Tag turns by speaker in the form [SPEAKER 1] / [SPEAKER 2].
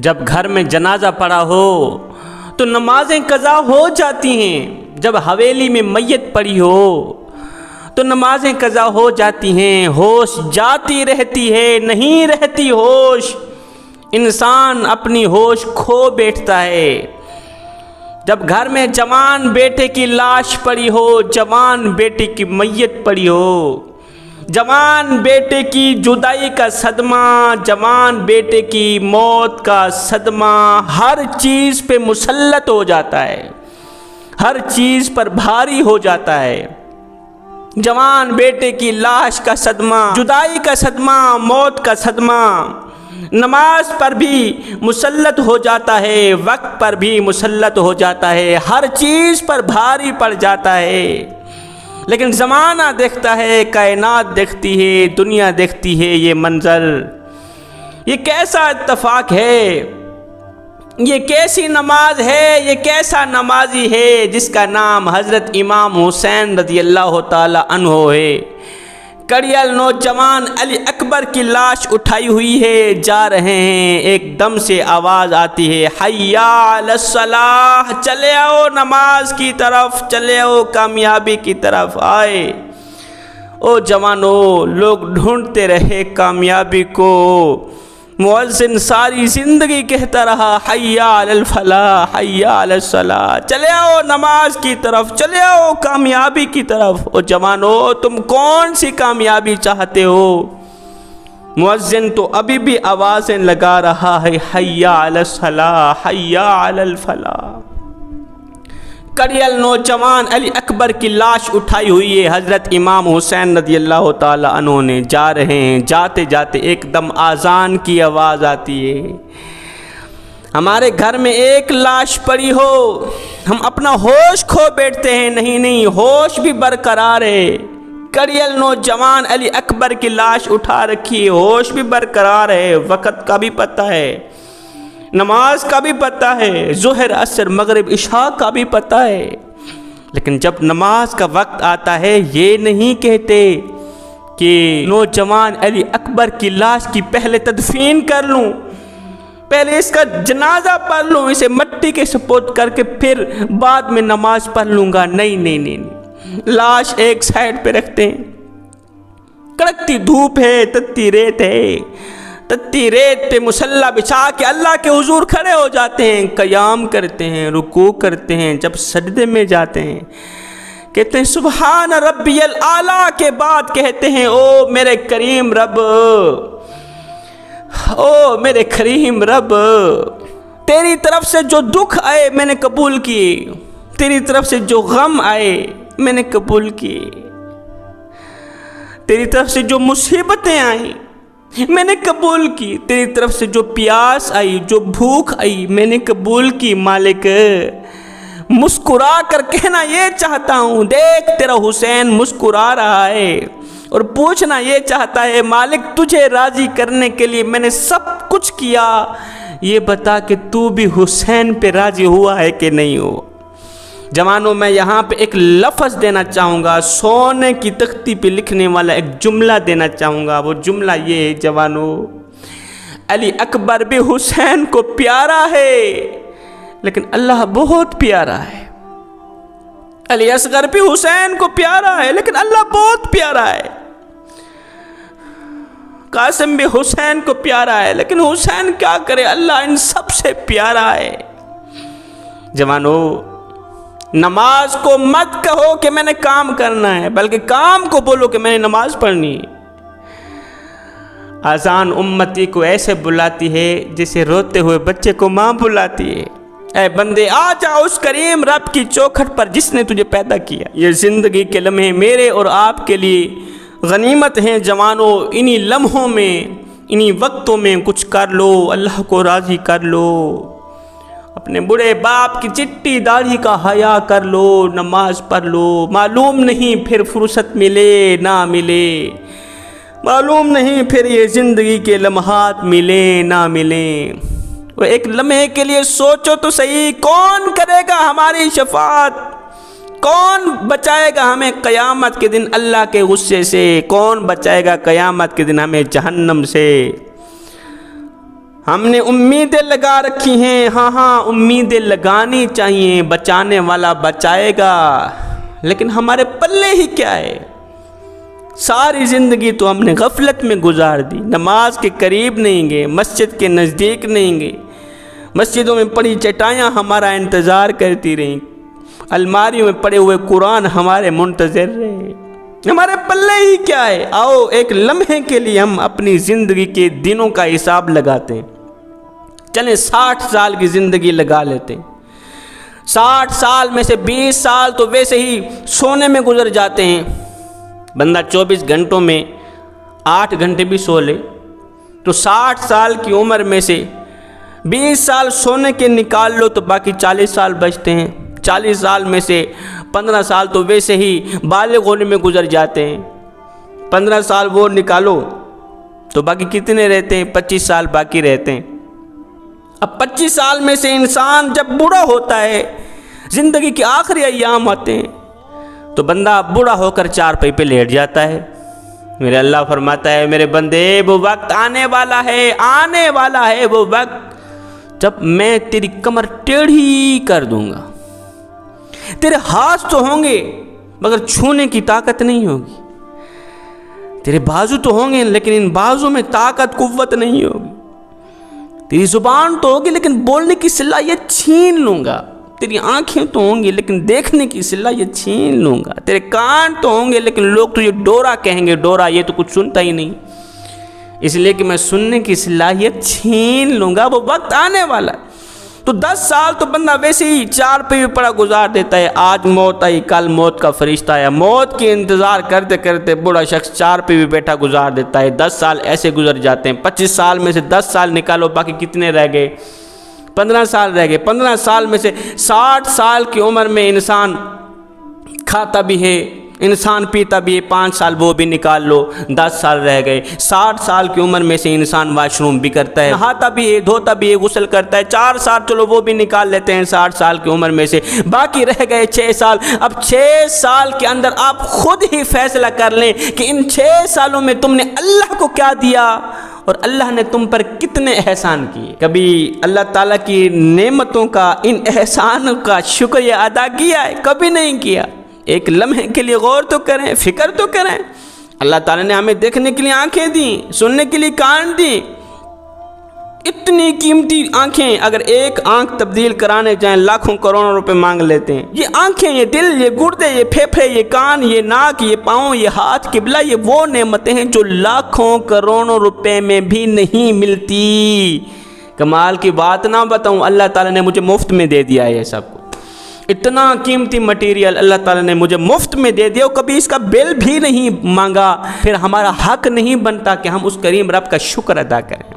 [SPEAKER 1] جب گھر میں جنازہ پڑا ہو تو نمازیں قضا ہو جاتی ہیں، جب حویلی میں میت پڑی ہو تو نمازیں قضا ہو جاتی ہیں، ہوش جاتی رہتی ہے، نہیں رہتی ہوش، انسان اپنی ہوش کھو بیٹھتا ہے۔ جب گھر میں جوان بیٹے کی لاش پڑی ہو، جوان بیٹے کی میت پڑی ہو، جوان بیٹے کی جدائی کا صدمہ، جوان بیٹے کی موت کا صدمہ ہر چیز پہ مسلط ہو جاتا ہے، ہر چیز پر بھاری ہو جاتا ہے۔ جوان بیٹے کی لاش کا صدمہ، جدائی کا صدمہ، موت کا صدمہ نماز پر بھی مسلط ہو جاتا ہے، وقت پر بھی مسلط ہو جاتا ہے، ہر چیز پر بھاری پڑ جاتا ہے۔ لیکن زمانہ دیکھتا ہے، کائنات دیکھتی ہے، دنیا دیکھتی ہے یہ منظر، یہ کیسا اتفاق ہے، یہ کیسی نماز ہے، یہ کیسا نمازی ہے جس کا نام حضرت امام حسین رضی اللہ تعالی عنہ ہے۔ کڑیل نوجوان علی اکبر کی لاش اٹھائی ہوئی ہے، جا رہے ہیں، ایک دم سے آواز آتی ہے، حی علی الصلاۃ، چلے آؤ نماز کی طرف، چلے آؤ کامیابی کی طرف آئے۔ او جوانو، لوگ ڈھونڈتے رہے کامیابی کو، مؤذن ساری زندگی کہتا رہا، حی علی الفلاح، حی علی الصلاۃ، چلے آؤ نماز کی طرف، چلے آؤ کامیابی کی طرف۔ او جوانو، تم کون سی کامیابی چاہتے ہو؟ مؤذن تو ابھی بھی آوازیں لگا رہا ہے، حی علی الصلاۃ، حی علی الفلاح۔ کڑیل نوجوان علی اکبر کی لاش اٹھائی ہوئی ہے، حضرت امام حسین رضی اللہ تعالی عنہ نے، جا رہے ہیں، جاتے جاتے ایک دم آذان کی آواز آتی ہے۔ ہمارے گھر میں ایک لاش پڑی ہو، ہم اپنا ہوش کھو بیٹھتے ہیں، نہیں ہوش بھی برقرار ہے۔ کڑیل نوجوان علی اکبر کی لاش اٹھا رکھی ہے، ہوش بھی برقرار ہے، وقت کا بھی پتہ ہے، نماز کا بھی پتہ ہے، ظہر عصر مغرب عشاء کا بھی پتہ ہے، لیکن جب نماز کا وقت آتا ہے یہ نہیں کہتے کہ نوجوان علی اکبر کی لاش کی پہلے تدفین کر لوں، پہلے اس کا جنازہ پڑھ لوں، اسے مٹی کے سپرد کر کے پھر بعد میں نماز پڑھ لوں گا۔ نہیں، لاش ایک سائیڈ پہ رکھتے ہیں، کڑکتی دھوپ ہے، تتی ریت ہے، تتی ریت پہ مصلی بچھا کے اللہ کے حضور کھڑے ہو جاتے ہیں، قیام کرتے ہیں، رکوع کرتے ہیں، جب سجدے میں جاتے ہیں کہتے ہیں سبحان ربی الاعلیٰ کے بعد کہتے ہیں، او میرے کریم رب، او میرے کریم رب، تیری طرف سے جو دکھ آئے میں نے قبول کیے، تیری طرف سے جو غم آئے میں نے قبول کیے، تیری طرف سے جو مصیبتیں آئیں میں نے قبول کی، تیری طرف سے جو پیاس آئی، جو بھوک آئی میں نے قبول کی۔ مالک مسکرا کر کہنا یہ چاہتا ہوں، دیکھ تیرا حسین مسکرا رہا ہے، اور پوچھنا یہ چاہتا ہے مالک تجھے راضی کرنے کے لیے میں نے سب کچھ کیا، یہ بتا کہ تو بھی حسین پہ راضی ہوا ہے کہ نہیں ہو۔ جوانوں، میں یہاں پہ ایک لفظ دینا چاہوں گا، سونے کی تختی پہ لکھنے والا ایک جملہ دینا چاہوں گا، وہ جملہ یہ ہے جوانوں، علی اکبر بھی حسین کو پیارا ہے لیکن اللہ بہت پیارا ہے، علی اصغر بھی حسین کو پیارا ہے لیکن اللہ بہت پیارا ہے، قاسم بھی حسین کو پیارا ہے لیکن حسین کیا کرے، اللہ ان سب سے پیارا ہے۔ جوانوں، نماز کو مت کہو کہ میں نے کام کرنا ہے، بلکہ کام کو بولو کہ میں نے نماز پڑھنی ہے۔ اذان امتی کو ایسے بلاتی ہے جسے روتے ہوئے بچے کو ماں بلاتی ہے، اے بندے آ جا اس کریم رب کی چوکھٹ پر جس نے تجھے پیدا کیا۔ یہ زندگی کے لمحے میرے اور آپ کے لیے غنیمت ہیں جوانوں، انہی لمحوں میں، انہی وقتوں میں کچھ کر لو، اللہ کو راضی کر لو، اپنے بڑے باپ کی چٹی داڑھی کا حیا کر لو، نماز پڑھ لو، معلوم نہیں پھر فرصت ملے نہ ملے، معلوم نہیں پھر یہ زندگی کے لمحات ملیں نہ ملیں۔ وہ ایک لمحے کے لیے سوچو تو صحیح، کون کرے گا ہماری شفاعت، کون بچائے گا ہمیں قیامت کے دن اللہ کے غصے سے، کون بچائے گا قیامت کے دن ہمیں جہنم سے۔ ہم نے امیدیں لگا رکھی ہیں، ہاں امیدیں لگانی چاہیے، بچانے والا بچائے گا، لیکن ہمارے پلے ہی کیا ہے؟ ساری زندگی تو ہم نے غفلت میں گزار دی، نماز کے قریب نہیں گئے، مسجد کے نزدیک نہیں گئے، مسجدوں میں پڑی چٹائیاں ہمارا انتظار کرتی رہیں، الماریوں میں پڑے ہوئے قرآن ہمارے منتظر رہے، ہمارے پلے ہی کیا ہے؟ آؤ ایک لمحے کے لیے ہم اپنی زندگی کے دنوں کا حساب لگاتے ہیں، چلیں 60 سال کی زندگی لگا لیتے ہیں، 60 سال میں سے 20 سال تو ویسے ہی سونے میں گزر جاتے ہیں، بندہ 24 گھنٹوں میں 8 گھنٹے بھی سو لے تو 60 سال کی عمر میں سے 20 سال سونے کے نکال لو تو باقی 40 سال بچتے ہیں، 40 سال میں سے 15 سال تو ویسے ہی بالغ ہونے میں گزر جاتے ہیں، 15 سال وہ نکالو تو باقی کتنے رہتے ہیں؟ 25 سال باقی رہتے ہیں۔ اب 25 سال میں سے انسان جب بوڑھا ہوتا ہے، زندگی کے آخری ایام آتے ہیں تو بندہ بوڑھا ہو کر چارپائی پہ لیٹ جاتا ہے۔ میرے اللہ فرماتا ہے میرے بندے وہ وقت آنے والا ہے وہ وقت جب میں تیری کمر ٹیڑھی کر دوں گا، تیرے ہاتھ تو ہوں گے مگر چھونے کی طاقت نہیں ہوگی، تیرے بازو تو ہوں گے لیکن ان بازو میں طاقت قوت نہیں ہوگی، تیری زبان تو ہوگی لیکن بولنے کی صلاحیت چھین لوں گا، تیری آنکھیں تو ہوں گی لیکن دیکھنے کی صلاحیت چھین لوں گا، تیرے کان تو ہوں گے لیکن لوگ تجھے ڈورا کہیں گے، ڈورا یہ تو کچھ سنتا ہی نہیں، اس لیے کہ میں سننے کی صلاحیت چھین لوں گا، وہ وقت آنے والا ہے۔ تو 10 سال تو بندہ ویسے ہی چار پہ پڑا گزار دیتا ہے، آج موت آئی کل موت کا فرشتہ آیا، موت کے انتظار کرتے کرتے بوڑھا شخص چار پہ بھی بیٹھا گزار دیتا ہے، 10 سال ایسے گزر جاتے ہیں۔ 25 سال میں سے 10 سال نکالو باقی کتنے رہ گئے؟ 15 سال رہ گئے۔ 15 سال میں سے 60 سال کی عمر میں انسان کھاتا بھی ہے، انسان پیتا بھی ہے، 5 سال وہ بھی نکال لو، 10 سال رہ گئے۔ 60 سال کی عمر میں سے انسان واش روم بھی کرتا ہے، نہاتا بھی ہے، دھوتا بھی ہے، غسل کرتا ہے، 4 سال چلو وہ بھی نکال لیتے ہیں 60 سال کی عمر میں سے، باقی رہ گئے 6 سال۔ اب 6 سال کے اندر آپ خود ہی فیصلہ کر لیں کہ ان 6 سالوں میں تم نے اللہ کو کیا دیا اور اللہ نے تم پر کتنے احسان کیے۔ کبھی اللہ تعالیٰ کی نعمتوں کا، ان احسانوں کا شکریہ ادا کیا ہے؟ کبھی نہیں کیا۔ ایک لمحے کے لیے غور تو کریں، فکر تو کریں۔ اللہ تعالیٰ نے ہمیں دیکھنے کے لیے آنکھیں دیں، سننے کے لیے کان دیں، اتنی قیمتی آنکھیں، اگر ایک آنکھ تبدیل کرانے جائیں لاکھوں کروڑوں روپے مانگ لیتے ہیں۔ یہ آنکھیں، یہ دل، یہ گردے، یہ پھیپھڑے، یہ کان، یہ ناک، یہ پاؤں، یہ ہاتھ، قبلہ، یہ وہ نعمتیں ہیں جو لاکھوں کروڑوں روپے میں بھی نہیں ملتی۔ کمال کی بات نہ بتاؤں، اللہ تعالیٰ نے مجھے مفت میں دے دیا ہے یہ سب کو، اتنا قیمتی مٹیریل اللہ تعالیٰ نے مجھے مفت میں دے دیا، کبھی اس کا بل بھی نہیں مانگا، پھر ہمارا حق نہیں بنتا کہ ہم اس کریم رب کا شکر ادا کریں۔